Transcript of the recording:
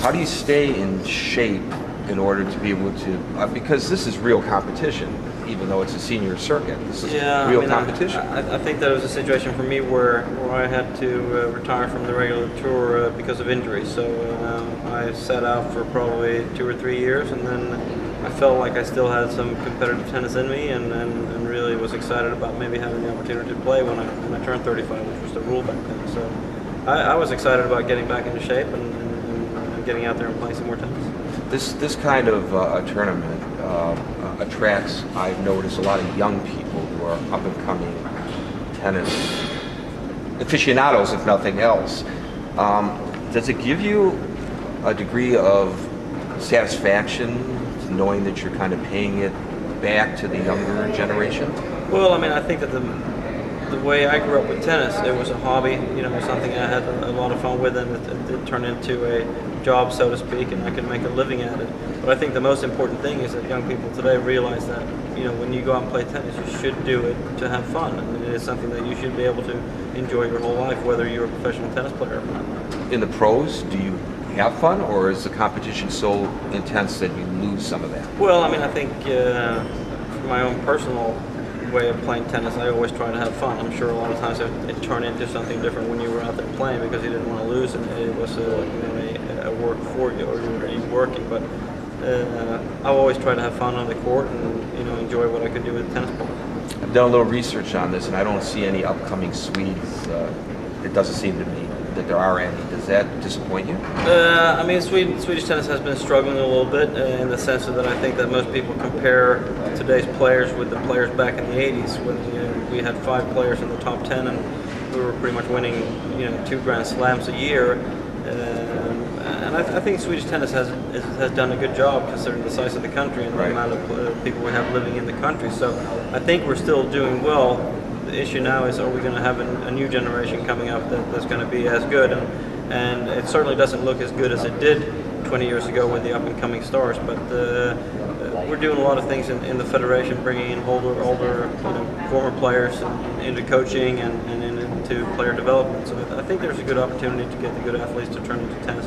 How do you stay in shape in order to be able to, because this is real competition, even though it's a senior circuit. This is real competition. I think that was a situation for me where I had to retire from the regular tour because of injury. So I sat out for probably 2 or 3 years, and then I felt like I still had some competitive tennis in me, and really was excited about maybe having the opportunity to play when I turned 35, which was the rule back then. So I was excited about getting back into shape and getting out there and playing some more tennis. This kind of a tournament attracts, I've noticed, a lot of young people who are up and coming tennis aficionados, if nothing else. Does it give you a degree of satisfaction knowing that you're kind of paying it back to the younger generation? Well, I mean, I think that the way I grew up with tennis, it was a hobby, something I had a lot of fun with, and it turned into a job, so to speak, and I could make a living at it. But I think the most important thing is that young people today realize that, when you go out and play tennis, you should do it to have fun, and it is something that you should be able to enjoy your whole life, whether you're a professional tennis player or not. In the pros, do you have fun, or is the competition so intense that you lose some of that? Well, I mean, I think from my own personal way of playing tennis, I always try to have fun. I'm sure a lot of times it turned into something different when you were out there playing because you didn't want to lose, and it was a work for you, or you were working. But I always try to have fun on the court and enjoy what I could do with the tennis ball. I've done a little research on this, and I don't see any upcoming Swedes. It doesn't seem to me that there are any. Does that disappoint you? I mean, Swedish tennis has been struggling a little bit in the sense that I think that most people compare today's players with the players back in the 80s when we had 5 players in the top 10 and we were pretty much winning 2 Grand Slams a year. And I think Swedish tennis has done a good job considering the size of the country and the amount of people we have living in the country. So I think we're still doing well. The issue now is, are we going to have a new generation coming up that's going to be as good? And it certainly doesn't look as good as it did 20 years ago with the up-and-coming stars. But we're doing a lot of things in the federation, bringing in older former players into coaching and into player development. So I think there's a good opportunity to get the good athletes to turn into tennis.